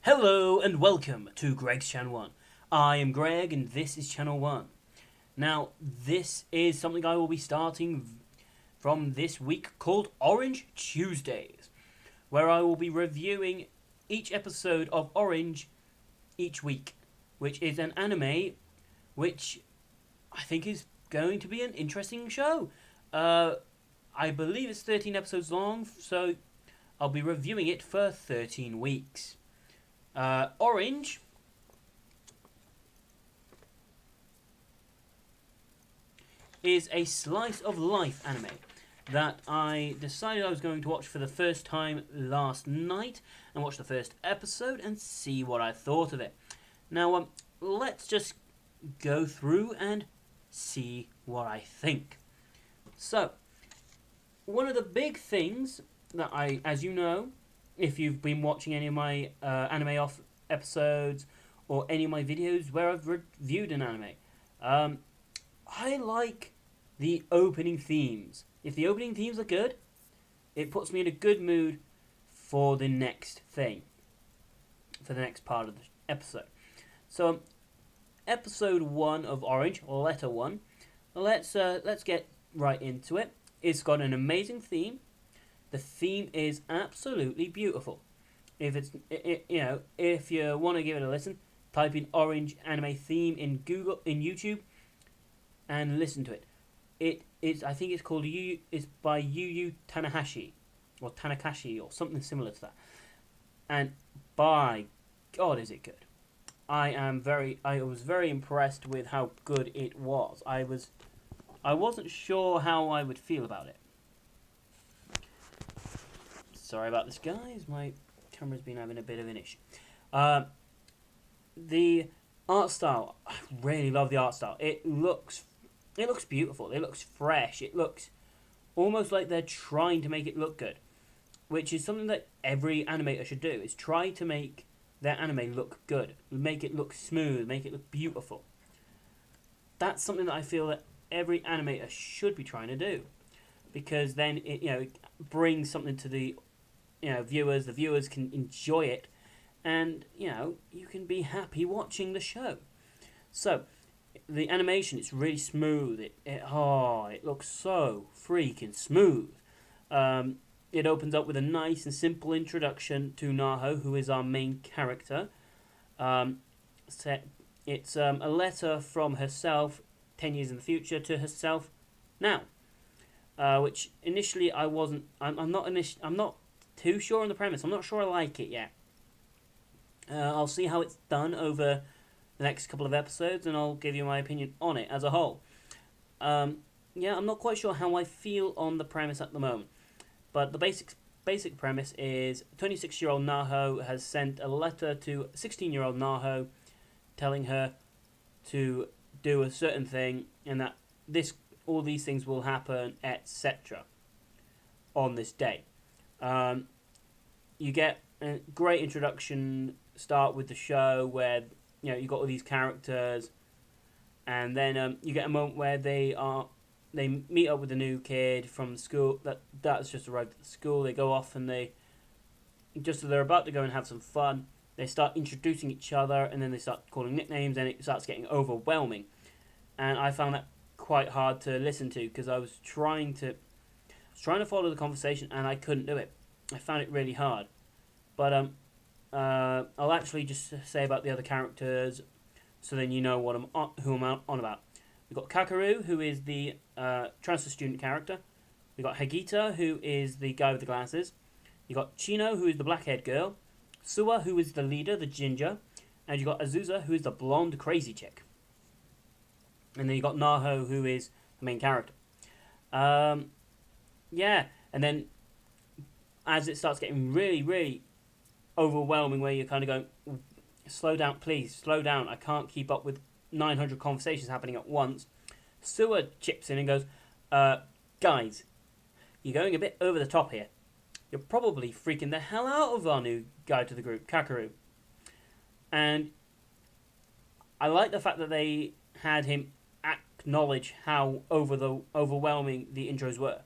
Hello and welcome to Greg's Channel 1. I am Greg and this is Channel 1. Now, this is something I will be starting from this week called Orange Tuesdays, where I will be reviewing each episode of Orange each week, which is an anime which I think is going to be an interesting show. I believe it's 13 episodes long, so I'll be reviewing it for 13 weeks. Orange is a slice of life anime that I decided I was going to watch for the first time last night and watch the first episode and see what I thought of it. Now, let's just go through and see what I think. So, one of the big things that as you know, if you've been watching any of my anime off episodes or any of my videos where I've reviewed an anime, I like the opening themes. If the opening themes are good, it puts me in a good mood for the next thing, for the next part of the episode. So, episode 1 of Orange, letter 1. Let's get right into it. It's got an amazing theme. The theme is absolutely beautiful. If you want to give it a listen, type in Orange anime theme in YouTube, and listen to it. I think it's called It's by Yu Tanahashi or Tanakashi or something similar to that. And by God, is it good! I was very impressed with how good it was. I wasn't sure how I would feel about it. Sorry about this, guys. My camera's been having a bit of an issue. The art style, I really love the art style. It looks beautiful. It looks fresh. It looks almost like they're trying to make it look good, which is something that every animator should do. Is try to make their anime look good, make it look smooth, make it look beautiful. That's something that I feel that every animator should be trying to do, because then it brings something to the viewers. The viewers can enjoy it, and you can be happy watching the show. So the animation, it's really smooth. It looks so freaking smooth. It opens up with a nice and simple introduction to Naho, who is our main character. It's a letter from herself 10 years in the future to herself now, which initially I'm not too sure on the premise. I'm not sure I like it yet. I'll see how it's done over the next couple of episodes, and I'll give you my opinion on it as a whole. I'm not quite sure how I feel on the premise at the moment, but the basic premise is 26-year-old Naho has sent a letter to 16-year-old Naho telling her to do a certain thing, and that all these things will happen, etc. on this day. You get a great introduction start with the show where you got all these characters, and then you get a moment where they meet up with a new kid from school that's just arrived at the school. They go off, and just as they're about to go and have some fun, they start introducing each other, and then they start calling nicknames, and it starts getting overwhelming. And I found that quite hard to listen to, because I was trying to follow the conversation, and I couldn't do it. I found it really hard. But I'll actually just say about the other characters, so then you know who I'm on about. We've got Kakeru, who is the transfer student character. We've got Hagita, who is the guy with the glasses. You've got Chino, who is the black-haired girl. Suwa, who is the leader, the ginger. And you've got Azusa, who is the blonde crazy chick. And then you've got Naho, who is the main character. And then as it starts getting really, really overwhelming, where you're kind of going, slow down, please, slow down. I can't keep up with 900 conversations happening at once. Suwa chips in and goes, guys, you're going a bit over the top here. You're probably freaking the hell out of our new guy to the group, Kakeru. And I like the fact that they had him acknowledge how overwhelming the intros were.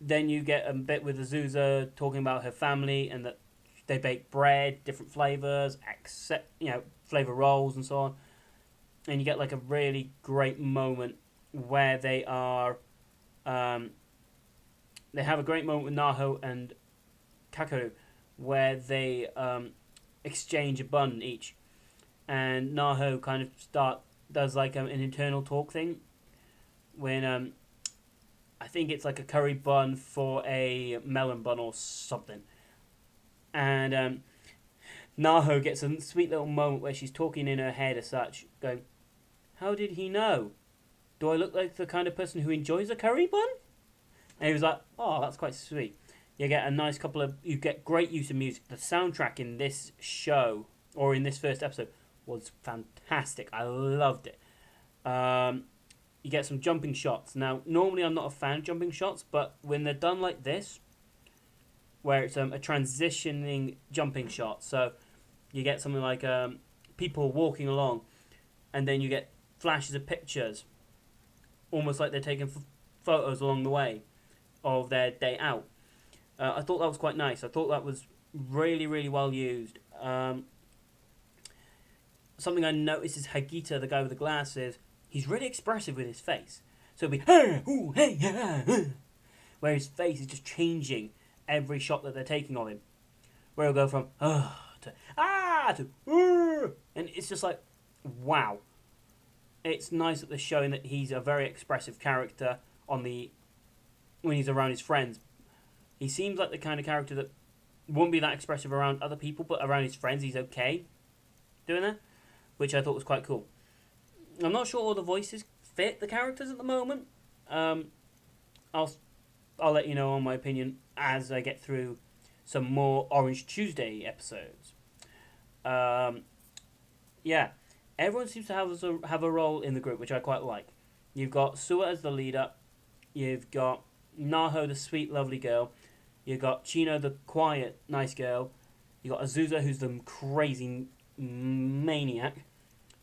Then you get a bit with Azusa talking about her family and that they bake bread, different flavors, accept flavor rolls and so on. And you get like a really great moment where they have a great moment with Naho and Kakeru where they exchange a bun each, and Naho kind of does like an internal talk thing when I think it's like a curry bun for a melon bun or something, and Naho gets a sweet little moment where she's talking in her head as such, going, "How did he know? Do I look like the kind of person who enjoys a curry bun?" And he was like, "Oh, that's quite sweet." You get great use of music. The soundtrack in this show, or in this first episode, was fantastic. I loved it. You get some jumping shots. Now, normally I'm not a fan of jumping shots, but when they're done like this, where it's a transitioning jumping shot, so you get something like people walking along, and then you get flashes of pictures, almost like they're taking photos along the way of their day out. I thought that was quite nice. I thought that was really, really well used. Something I noticed is Hagita, the guy with the glasses, he's really expressive with his face. So it'll be, hey, ooh, hey, yeah, where his face is just changing every shot that they're taking of him. Where he'll go from, to, to, and it's just like, wow. It's nice that they're showing that he's a very expressive character when he's around his friends. He seems like the kind of character that won't be that expressive around other people, but around his friends he's okay doing that, which I thought was quite cool. I'm not sure all the voices fit the characters at the moment. I'll let you know on my opinion as I get through some more Orange Tuesday episodes. Yeah, everyone seems to have a role in the group, which I quite like. You've got Suwa as the leader. You've got Naho, the sweet, lovely girl. You've got Chino, the quiet, nice girl. You've got Azusa, who's the crazy maniac.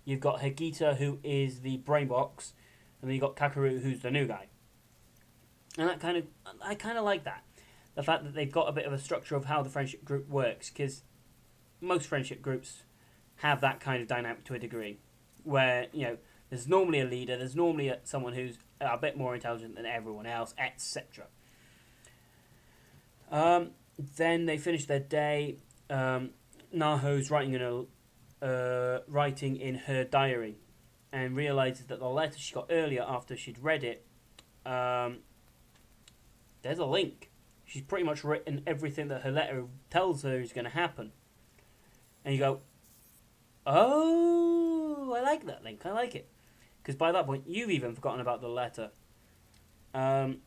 You've got Hagita, who is the brain box. And then you've got Kakeru, who's the new guy. And I kind of like that. The fact that they've got a bit of a structure of how the friendship group works. Because most friendship groups have that kind of dynamic to a degree. Where, there's normally a leader. There's normally someone who's a bit more intelligent than everyone else, etc. Then they finish their day. Naho's writing in her diary, and realizes that the letter she got earlier after she'd read it, there's a link. She's pretty much written everything that her letter tells her is going to happen. And you go, oh, I like that link. I like it. Because by that point, you've even forgotten about the letter. I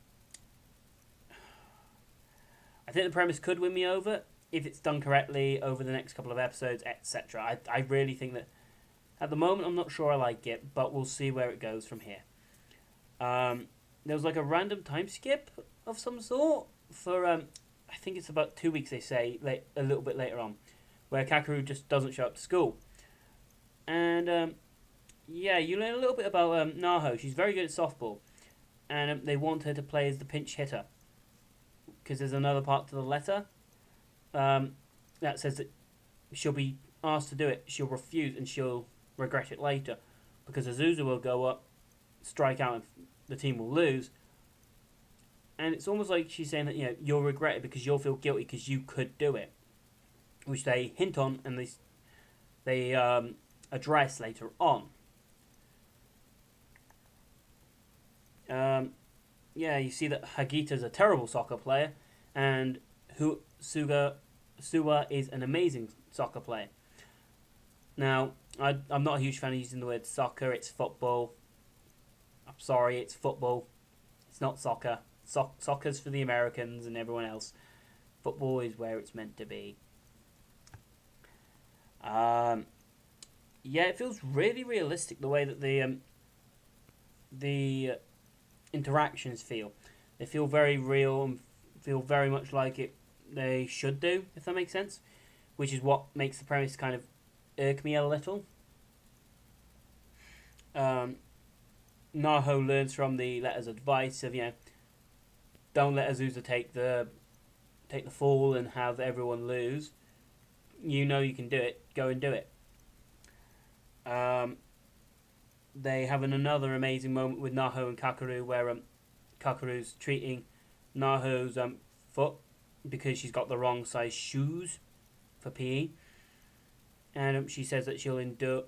think the premise could win me over if it's done correctly over the next couple of episodes, etc. I really think that at the moment I'm not sure I like it, but we'll see where it goes from here. There was like a random time skip of some sort for I think it's about 2 weeks, they say, a little bit later on, where Kakeru just doesn't show up to school. And yeah, you learn a little bit about Naho. She's very good at softball, and they want her to play as the pinch hitter. Because there's another part to the letter that says that she'll be asked to do it, she'll refuse, and she'll regret it later. Because Azusa will go up, strike out, and the team will lose. And it's almost like she's saying that, you'll regret it because you'll feel guilty because you could do it. Which they hint on and they address later on. Yeah, you see that Hagita's a terrible soccer player, and Suwa is an amazing soccer player. Now, I'm not a huge fan of using the word soccer. It's football. I'm sorry, it's football. It's not soccer. Soccer's for the Americans and everyone else. Football is where it's meant to be. Yeah, it feels really realistic the way that the interactions feel. They feel very real and feel very much like they should do, if that makes sense. Which is what makes the premise kind of irk me a little. Naho learns from the letter's advice of, don't let Azusa take the fall and have everyone lose. You know you can do it. Go and do it. They have another amazing moment with Naho and Kakeru where Kakeru's treating Naho's foot because she's got the wrong size shoes for PE, and she says that she'll endure.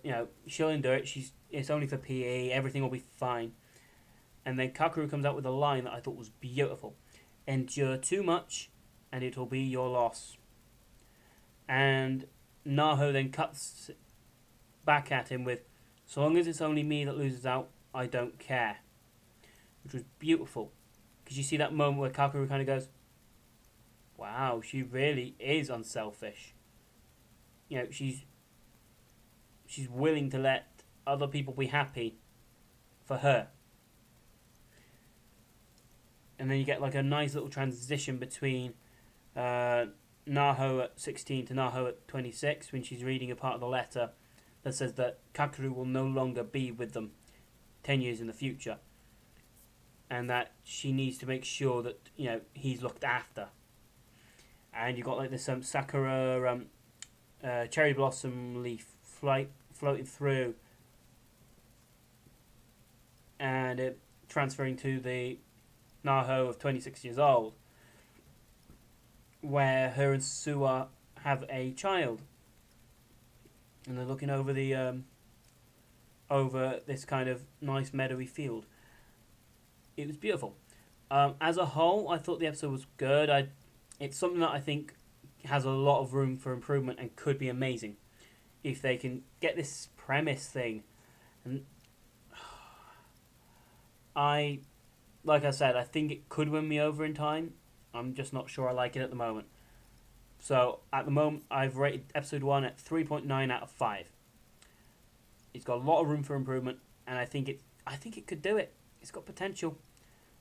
She'll endure it. It's only for PE. Everything will be fine. And then Kakeru comes out with a line that I thought was beautiful: "Endure too much, and it will be your loss." And Naho then cuts back at him with, "So long as it's only me that loses out, I don't care," which was beautiful. Because you see that moment where Kakeru kind of goes, "Wow, she really is unselfish." She's willing to let other people be happy for her. And then you get like a nice little transition between Naho at 16 to Naho at 26 when she's reading a part of the letter that says that Kakeru will no longer be with them 10 years in the future, and that she needs to make sure that he's looked after. And you got like this sakura cherry blossom leaf floating through, and it transferring to the Naho of 26 years old, where her and Suwa have a child, and they're looking over the over this kind of nice meadowy field. It was beautiful. As a whole, I thought the episode was good. It's something that I think has a lot of room for improvement and could be amazing if they can get this premise thing. And like I said, I think it could win me over in time. I'm just not sure I like it at the moment. So at the moment, I've rated episode 1 at 3.9 out of 5. It's got a lot of room for improvement, and I think it could do it. It's got potential.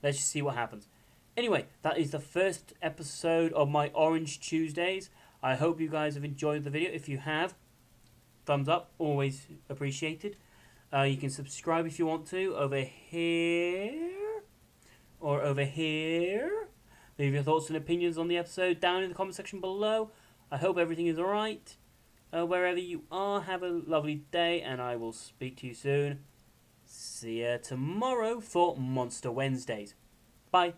Let's just see what happens. Anyway, that is the first episode of my Orange Tuesdays. I hope you guys have enjoyed the video. If you have, thumbs up, always appreciated. You can subscribe if you want to over here or over here. Leave your thoughts and opinions on the episode down in the comment section below. I hope everything is alright. Wherever you are, have a lovely day, and I will speak to you soon. See you tomorrow for Monster Wednesdays. Bye.